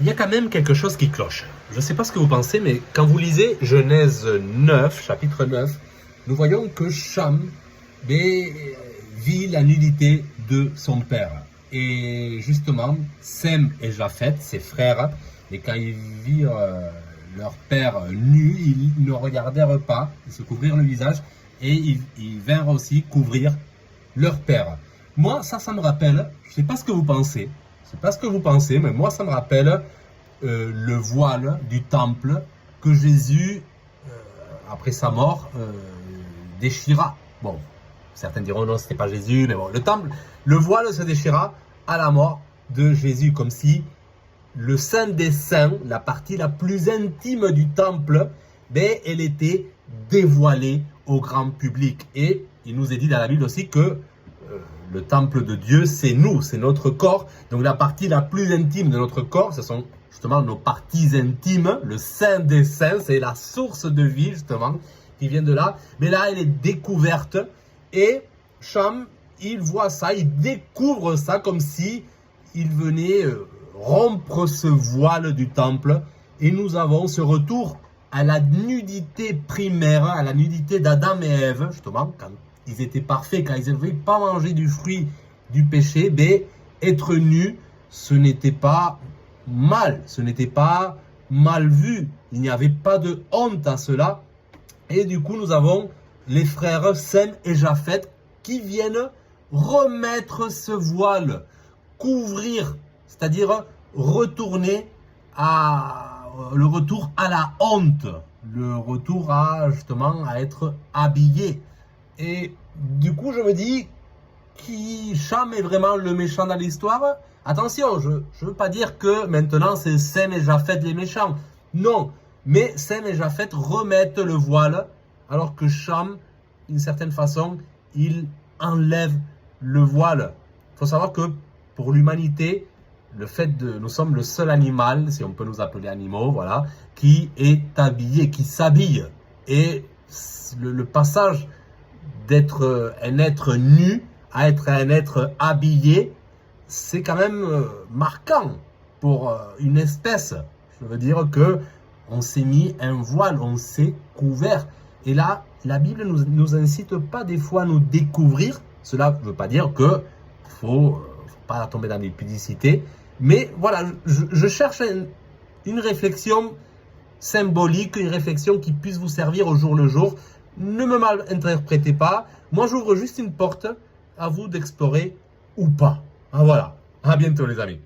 il y a quand même quelque chose qui cloche. Je ne sais pas ce que vous pensez, mais quand vous lisez Genèse 9, chapitre 9, nous voyons que Cham vit la nudité de son père. Et justement, Sem et Japheth, ses frères, et quand ils virent leur père nu, ils ne regardèrent pas, ils se couvrirent le visage, et ils vinrent aussi couvrir leur père. Moi, ça me rappelle, je ne sais pas ce que vous pensez, mais moi, ça me rappelle le voile du temple que Jésus, après sa mort, déchira. Bon, certains diront non, c'était pas Jésus, mais bon, le voile se déchira à la mort de Jésus, comme si le Saint des Saints, la partie la plus intime du temple, elle était dévoilée au grand public. Et il nous est dit dans la Bible aussi que le temple de Dieu, c'est nous, c'est notre corps. Donc la partie la plus intime de notre corps, ce sont justement nos parties intimes. Le Saint des Saints, c'est la source de vie justement qui vient de là. Mais là, elle est découverte. Et Cham, il voit ça, il découvre ça comme si il venait rompre ce voile du temple. Et nous avons ce retour à la nudité primaire, à la nudité d'Adam et Ève, justement, quand ils étaient parfaits, quand ils n'avaient pas mangé du fruit du péché, être nu, ce n'était pas mal, ce n'était pas mal vu. Il n'y avait pas de honte à cela. Et du coup, nous avons les frères Sem et Japheth qui viennent remettre ce voile, couvrir, c'est-à-dire retourner le retour à la honte, le retour à justement à être habillé. Et du coup, je me dis, Cham est vraiment le méchant dans l'histoire? Attention, je ne veux pas dire que maintenant c'est Sem et Japheth les méchants. Non, mais Sem et Japheth remettent le voile, alors que Cham, d'une certaine façon, il enlève le voile. Il faut savoir que pour l'humanité, nous sommes le seul animal, si on peut nous appeler animaux, voilà, qui est habillé, qui s'habille. Et le passage d'être un être nu à être un être habillé, c'est quand même marquant pour une espèce. Je veux dire que on s'est mis un voile, on s'est couvert. Et là, la Bible ne nous incite pas des fois à nous découvrir. Cela ne veut pas dire que faut pas tomber dans l'impudicité. Mais voilà, je cherche une réflexion symbolique, une réflexion qui puisse vous servir au jour le jour. Ne me malinterprétez pas. Moi, j'ouvre juste une porte à vous d'explorer ou pas. Ah voilà. À bientôt les amis.